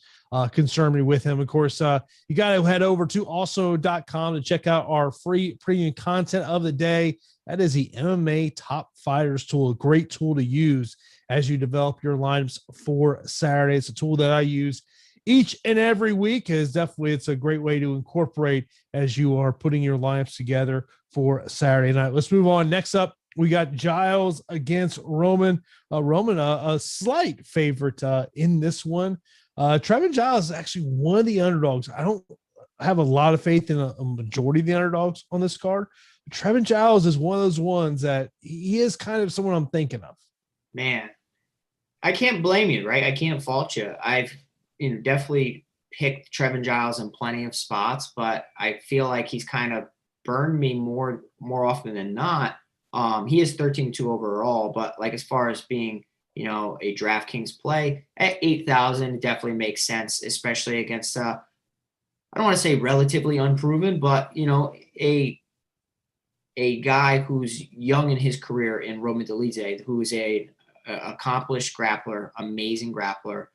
concern me with him. Of course, you got to head over to awesemo.com to check out our free premium content of the day. That is the MMA Top Fighters tool, a great tool to use as you develop your lineups for Saturday. It's a tool that I use each and every week. It's a great way to incorporate as you are putting your lineups together for Saturday night. Let's move on. Next up, we got Giles against Roman. Roman, a slight favorite in this one. Trevin Giles is actually one of the underdogs. I don't have a lot of faith in a majority of the underdogs on this card. Trevin Giles is one of those ones that he is kind of someone I'm thinking of. Man, I can't blame you, right? I can't fault you. I've definitely picked Trevin Giles in plenty of spots, but I feel like he's kind of burned me more often than not. He is 13-2 overall, but like as far as being a DraftKings play at 8,000 definitely makes sense, especially against I don't want to say relatively unproven, but a guy who's young in his career in Roman Delize, who is a accomplished grappler, amazing grappler,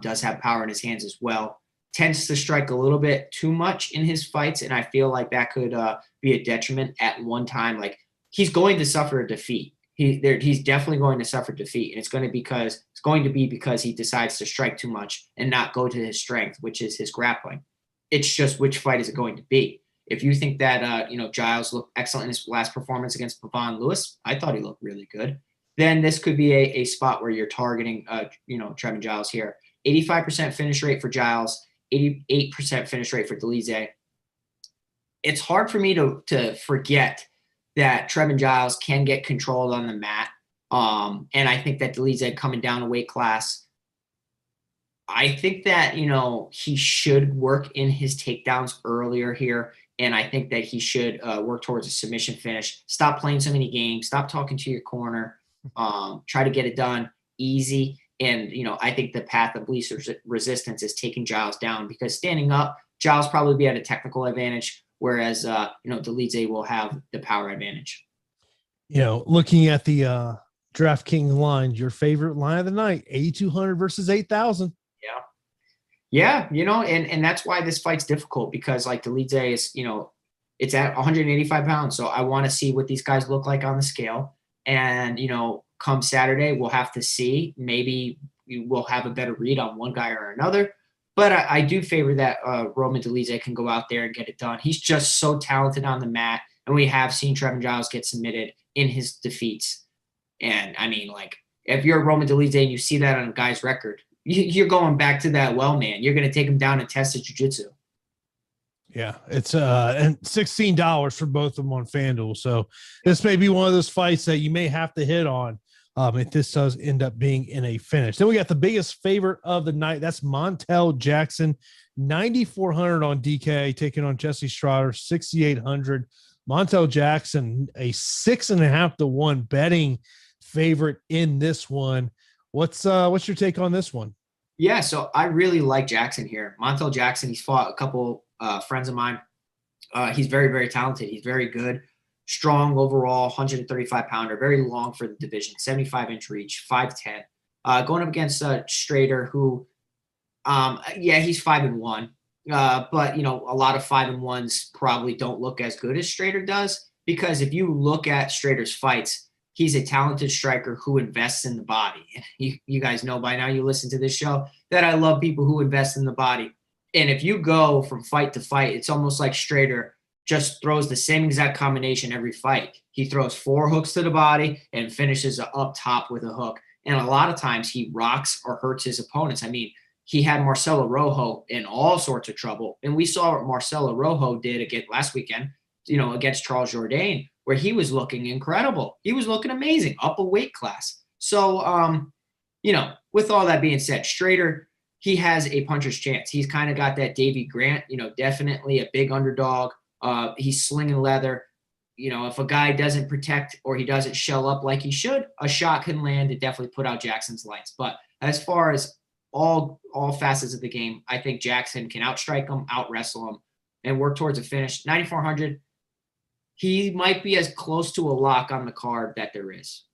does have power in his hands as well. Tends to strike a little bit too much in his fights, and I feel like that could be a detriment at one time. Like, he's going to suffer a defeat. He's definitely going to suffer defeat, and it's going to be because he decides to strike too much and not go to his strength, which is his grappling. It's just which fight is it going to be? If you think that Giles looked excellent in his last performance against Pavon Lewis, I thought he looked really good. Then this could be a spot where you're targeting Trevin Giles here. 85% finish rate for Giles, 88% finish rate for Delize. It's hard for me to forget that Trevin Giles can get controlled on the mat. And I think that Delize coming down a weight class, I think that, he should work in his takedowns earlier here. And I think that he should work towards a submission finish. Stop playing so many games. Stop talking to your corner. Try to get it done easy. And, I think the path of least resistance is taking Giles down, because standing up, Giles probably be at a technical advantage, whereas, Delize will have the power advantage. Looking at the DraftKings line, your favorite line of the night, 8,200 versus 8,000. Yeah. And that's why this fight's difficult, because like Delize is, it's at 185 pounds. So I want to see what these guys look like on the scale. And, come Saturday, we'll have to see. Maybe you will have a better read on one guy or another. But I do favor that Roman Delize can go out there and get it done. He's just so talented on the mat, and we have seen Trevin Giles get submitted in his defeats. And, I mean, like, if you're Roman Delize and you see that on a guy's record, you're going back to that well, man. You're going to take him down and test his jiu-jitsu. Yeah, it's and $16 for both of them on FanDuel. So this may be one of those fights that you may have to hit on if this does end up being in a finish. Then we got the biggest favorite of the night. That's Montel Jackson, 9,400 on DK, taking on Jesse Stratter, 6,800. Montel Jackson, a 6.5 to 1 betting favorite in this one. What's your take on this one? Yeah, so I really like Jackson here. Montel Jackson, he's fought a couple friends of mine. He's very, very talented. He's very good. Strong overall, 135-pounder, very long for the division, 75-inch reach, 5'10". Going up against Stratter, who, he's 5-1. But, a lot of 5-1s probably don't look as good as Stratter does, because if you look at Stratter's fights, he's a talented striker who invests in the body. You guys know by now, you listen to this show, that I love people who invest in the body. And if you go from fight to fight, it's almost like Stratter just throws the same exact combination every fight. He throws 4 hooks to the body and finishes up top with a hook. And a lot of times he rocks or hurts his opponents. I mean, he had Marcelo Rojo in all sorts of trouble. And we saw what Marcelo Rojo did again last weekend, against Charles Jourdain, where he was looking incredible. He was looking amazing, up a weight class. So, with all that being said, Stratter, he has a puncher's chance. He's kind of got that Davy Grant, definitely a big underdog. He's slinging leather. If a guy doesn't protect or he doesn't shell up like he should, a shot can land to definitely put out Jackson's lights. But as far as all facets of the game, I think Jackson can outstrike him, out-wrestle him, and work towards a finish. 9,400, he might be as close to a lock on the card that there is.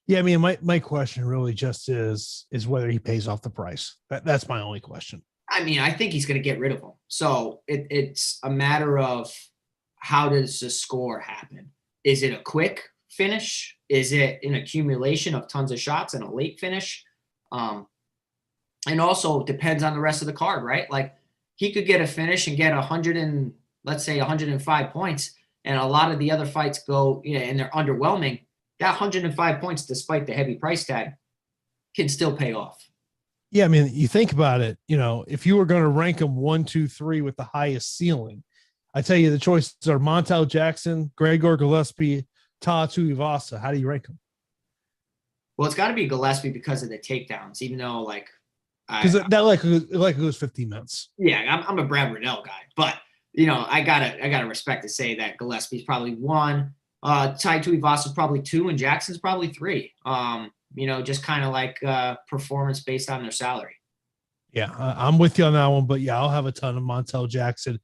Yeah, I mean, my question really just is whether he pays off the price. That's my only question. I mean, I think he's going to get rid of him. So it's a matter of how does the score happen? Is it a quick finish? Is it an accumulation of tons of shots and a late finish? And also depends on the rest of the card, right? Like, he could get a finish and get 105 points, and a lot of the other fights go, and they're underwhelming. That 105 points, despite the heavy price tag, can still pay off. Yeah, I mean, you think about it, if you were going to rank them 1, 2, 3 with the highest ceiling, I tell you the choices are Montel Jackson, Gregor Gillespie, Tuivasa. How do you rank them? Well, it's got to be Gillespie because of the takedowns, even though because that goes 15 minutes. Yeah, I'm a Brad Renault guy, but I gotta respect to say that Gillespie's probably 1, Tuivasa is probably 2, and Jackson's probably 3. Just kind of like performance based on their salary. Yeah, I'm with you on that one, but yeah, I'll have a ton of Montel Jackson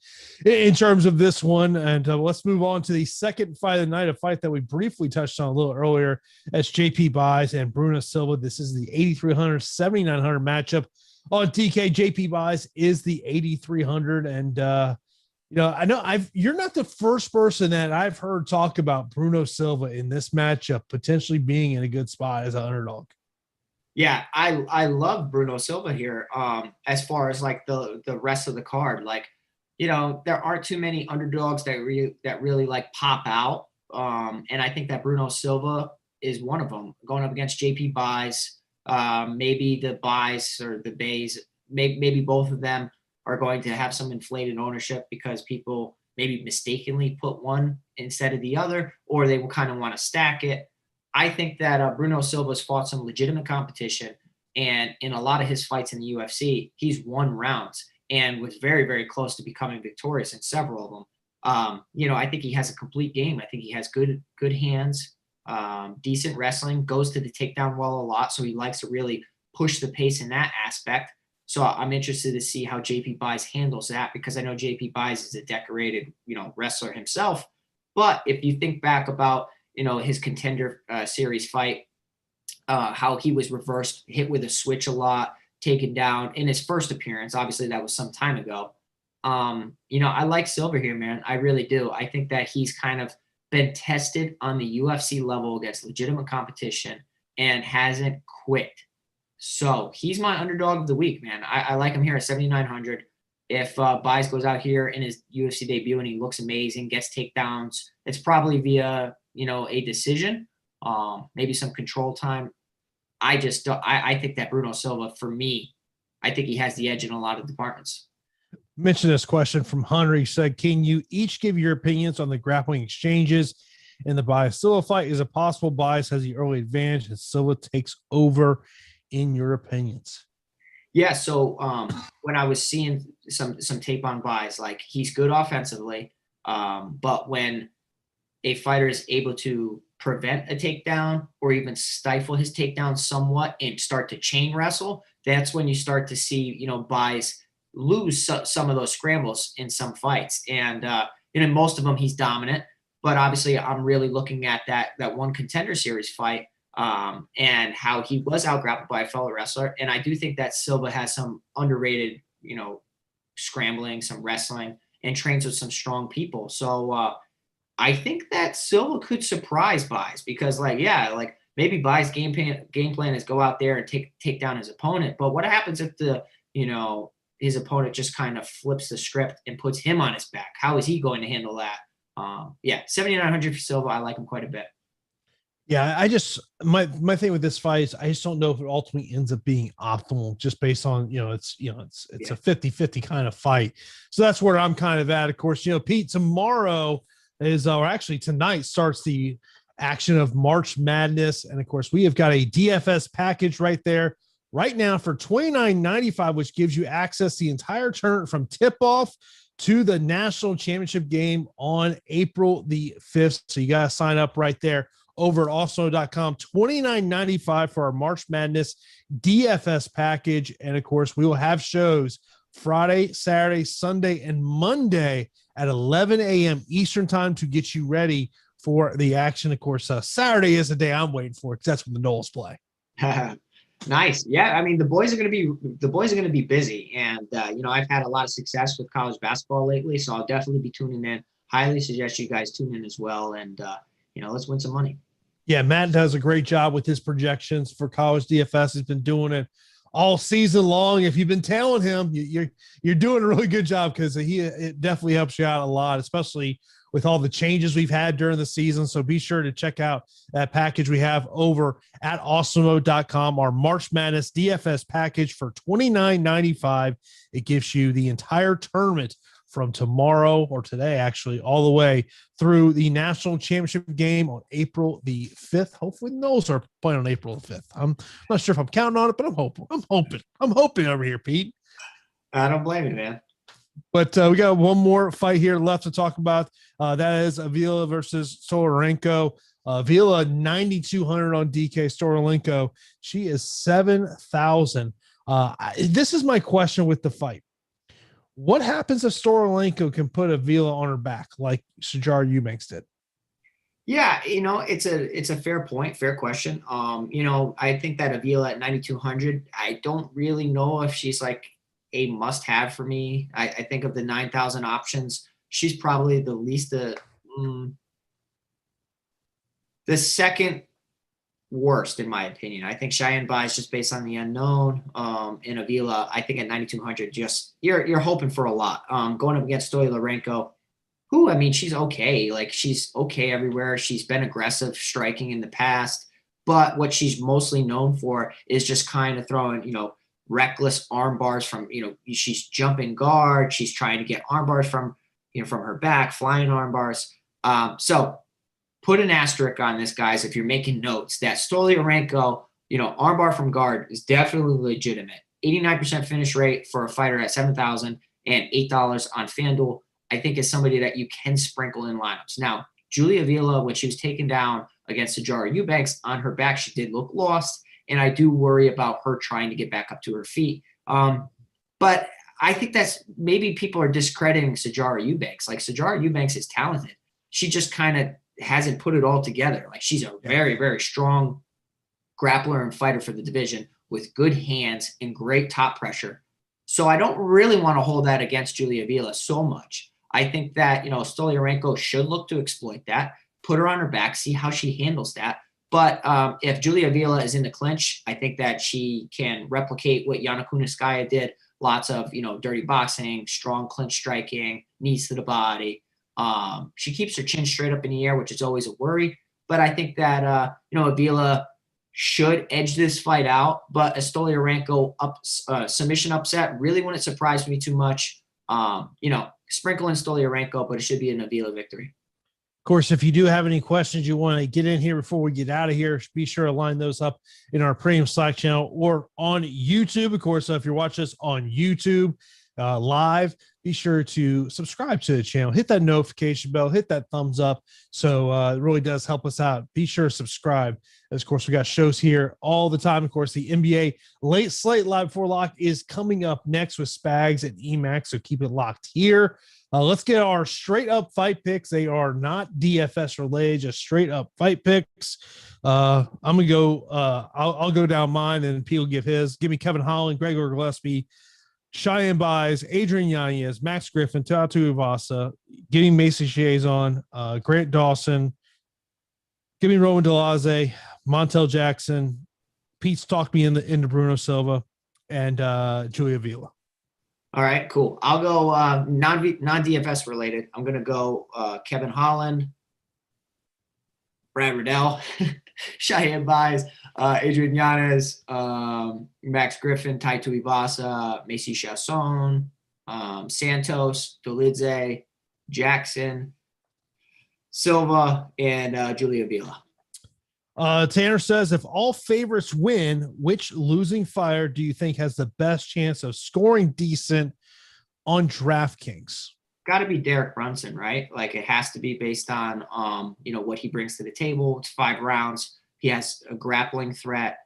in terms of this one. And let's move on to the second fight of the night, a fight that we briefly touched on a little earlier. That's JP Buys and Bruno Silva. This is the 8,300, 7,900 matchup on DK. JP Buys is the 8,300. And, I know you're not the first person that I've heard talk about Bruno Silva in this matchup potentially being in a good spot as an underdog. Yeah, I love Bruno Silva here. As far as like the rest of the card, there aren't too many underdogs that really like pop out. And I think that Bruno Silva is one of them, going up against JP Buys. Maybe the Buys or the Bays, maybe both of them are going to have some inflated ownership because people maybe mistakenly put one instead of the other, or they will kind of want to stack it. I think that Bruno Silva's fought some legitimate competition, and in a lot of his fights in the UFC, he's won rounds and was very, very close to becoming victorious in several of them. I think he has a complete game. I think he has good hands, decent wrestling, goes to the takedown wall a lot, so he likes to really push the pace in that aspect. So I'm interested to see how JP Buys handles that, because I know JP Buys is a decorated, wrestler himself. But if you think back about his Contender Series fight, how he was reversed, hit with a switch a lot, taken down in his first appearance. Obviously, that was some time ago. I like Silva here, man. I really do. I think that he's kind of been tested on the UFC level against legitimate competition and hasn't quit. So he's my underdog of the week, man. I like him here at 7,900. If Bias goes out here in his UFC debut and he looks amazing, gets takedowns, it's probably via, a decision, maybe some control time. I think that Bruno Silva, for me, I think he has the edge in a lot of departments. Mention this question from Hunter. He said, can you each give your opinions on the grappling exchanges in the Bias Silva fight? Is it possible Bias has the early advantage and Silva takes over, in your opinions? Yeah, so when I was seeing some tape on Bias, like, he's good offensively, but when a fighter is able to prevent a takedown or even stifle his takedown somewhat and start to chain wrestle, that's when you start to see, Bias lose some of those scrambles in some fights. And in most of them, he's dominant. But obviously, I'm really looking at that one Contender Series fight, and how he was out-grappled by a fellow wrestler. And I do think that Silva has some underrated, scrambling, some wrestling, and trains with some strong people. So I think that Silva could surprise Bias because, maybe Bias' game plan is go out there and take down his opponent. But what happens if his opponent just kind of flips the script and puts him on his back? How is he going to handle that? 7,900 for Silva. I like him quite a bit. Yeah, my thing with this fight is I just don't know if it ultimately ends up being optimal just based on, it's a 50-50 kind of fight. So that's where I'm kind of at. Of course, Pete, tomorrow is, or actually tonight starts the action of March Madness. And of course, we have got a DFS package right there right now for $29.95, which gives you access to the entire tournament from tip-off to the national championship game on April the 5th. So you got to sign up right there over at Awesemo.com. $29.95 for our March Madness DFS package. And of course, we will have shows Friday, Saturday, Sunday, and Monday at 11 a.m. Eastern time to get you ready for the action. Of course, Saturday is the day I'm waiting for because that's when the Knowles play. Nice. Yeah, I mean, the boys are going to be busy, and I've had a lot of success with college basketball lately, so I'll definitely be tuning in. Highly suggest you guys tune in as well, and let's win some money. Yeah, Matt does a great job with his projections for college DFS. He's been doing it all season long. If you've been telling him, you're doing a really good job because it definitely helps you out a lot, especially with all the changes we've had during the season. So be sure to check out that package we have over at Awesemo.com, our March Madness DFS package for $29.95. It gives you the entire tournament from tomorrow or today, actually, all the way through the national championship game on April the 5th. Hopefully the Knowles are playing on April the 5th. I'm not sure if I'm counting on it, but I'm hoping over here, Pete. I don't blame you, man. But we got one more fight here left to talk about. That is Avila versus Stoliarenko. Avila 9,200 on DK. Stoliarenko, she is 7,000. This is my question with the fight. What happens if Stoliarenko can put Avila on her back like Sijara Eubanks did? Yeah, it's a fair point, fair question. I think that Avila at 9,200, I don't really know if she's like a must-have for me. I think of the 9,000 options, she's probably the least the second worst in my opinion. I think Cheyenne buys just based on the unknown. In Avila, I think at 9,200, just you're hoping for a lot. Going up against Stoliarenko, who, I mean, she's okay. Like, she's okay everywhere. She's been aggressive striking in the past, but what she's mostly known for is just kind of throwing, reckless arm bars from, she's jumping guard. She's trying to get arm bars from her back, flying arm bars. So put an asterisk on this, guys, if you're making notes, that Stoliarenko, armbar from guard is definitely legitimate. 89% finish rate for a fighter at 7,000 and $8 on FanDuel, I think is somebody that you can sprinkle in lineups. Now, Julia Avila, when she was taken down against Sijara Eubanks on her back, she did look lost, and I do worry about her trying to get back up to her feet. But I think that's maybe people are discrediting Sijara Eubanks. Like, Sijara Eubanks is talented. She just kind of hasn't put it all together. Like, she's a very, very strong grappler and fighter for the division with good hands and great top pressure. So I don't really want to hold that against Julia Avila so much. I think that, Stoliarenko should look to exploit that, put her on her back, see how she handles that. But if Julia Avila is in the clinch, I think that she can replicate what Yana Kunitskaya did. Lots of, dirty boxing, strong clinch striking, knees to the body. She keeps her chin straight up in the air, which is always a worry. But I think that, Avila should edge this fight out. But a Stoliarenko submission upset really wouldn't surprise me too much. Sprinkle in Stoliarenko, but it should be an Avila victory. Of course, if you do have any questions you want to get in here before we get out of here, be sure to line those up in our premium Slack channel or on YouTube. Of course, if you're watching us on YouTube live, be sure to subscribe to the channel, hit that notification bell, hit that thumbs up. So it really does help us out. Be sure to subscribe. As of course, we got shows here all the time. Of course, the NBA late slate live before lock is coming up next with Spags and Emax. So keep it locked here. Let's get our straight up fight picks. They are not DFS related, just straight up fight picks. I'm going to go, I'll go down mine and Pete will give his. Give me Kevin Holland, Gregor Gillespie, Cheyenne Buys, Adrian Yanez, Max Griffin, Tuivasa, give me Macy Chasson, Grant Dawson, give me Roman Delize, Montel Jackson, Pete's talked me into Bruno Silva, and Julia Avila. All right, cool. I'll go non-DFS related. I'm going to go Kevin Holland, Brad Riddell, Cheyenne Buys, Adrian Yanez, Max Griffin, Tai Tuivasa, Macy Chasson, Santos, Delize, Jackson, Silva, and Julia Avila. Tanner says, if all favorites win, which losing fighter do you think has the best chance of scoring decent on DraftKings? Got to be Derek Brunson, right? Like it has to be based on, what he brings to the table. It's 5 rounds. He has a grappling threat.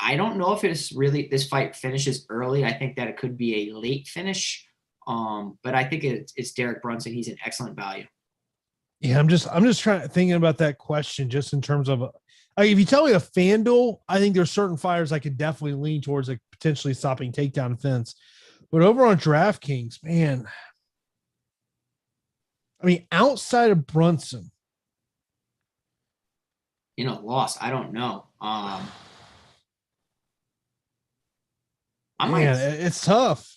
I don't know if it's really this fight finishes early. I think that it could be a late finish. But I think it's Derek Brunson. He's an excellent value. Yeah, I'm just thinking about that question just in terms of if you tell me a FanDuel, I think there's certain fighters I could definitely lean towards like potentially stopping takedown fence. But over on DraftKings, man, I mean, outside of Brunson, loss. I don't know. It's tough.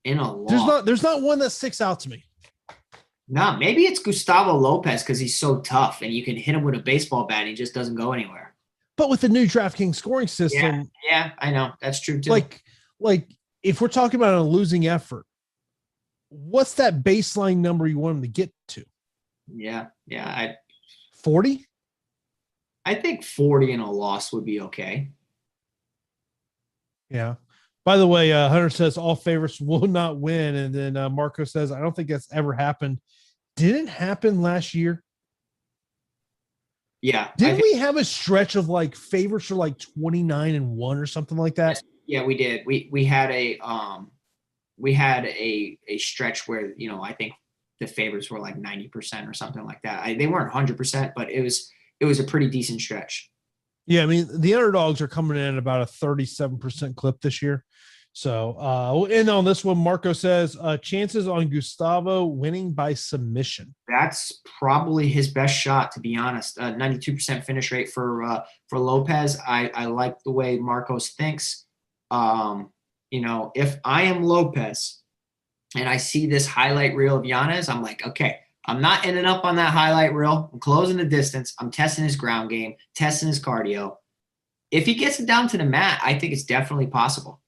In a loss. There's not one that sticks out to me. No, maybe it's Gustavo Lopez because he's so tough and you can hit him with a baseball bat and he just doesn't go anywhere. But with the new DraftKings scoring system, yeah, I know that's true too. Like if we're talking about a losing effort, what's that baseline number you want him to get to? Yeah, 40. I think 40 in a loss would be okay. Yeah. By the way, Hunter says all favorites will not win. And then Marco says, I don't think that's ever happened. Didn't happen last year. Yeah. Didn't we have a stretch of like favorites are like 29-1 or something like that? Yeah, we did. We had a stretch where, I think the favorites were like 90% or something like that. They weren't 100%, but it was a pretty decent stretch. Yeah, I mean, the underdogs are coming in at about a 37% clip this year. So we'll end on this one. Marco says, chances on Gustavo winning by submission. That's probably his best shot, to be honest. 92% finish rate for Lopez. I like the way Marcos thinks. If I am Lopez and I see this highlight reel of Yanez, I'm like, okay, I'm not ending up on that highlight reel. I'm closing the distance. I'm testing his ground game, testing his cardio. If he gets it down to the mat, I think it's definitely possible.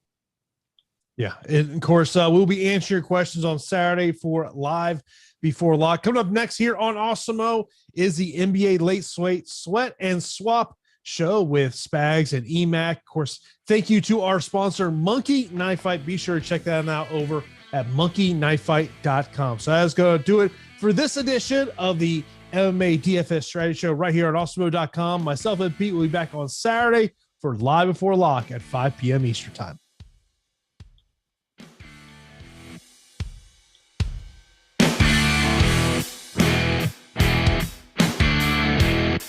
Yeah. And of course, we'll be answering your questions on Saturday for Live Before Lock. Coming up next here on Awesemo is the NBA Late Sweat and Swap show with Spags and EMAC. Of course, thank you to our sponsor, Monkey Knife Fight. Be sure to check that out over at monkeyknifefight.com. So that's going to do it for this edition of the MMA DFS Strategy Show right here at Awesemo.com. Myself and Pete will be back on Saturday for Live Before Lock at 5 p.m. Eastern Time.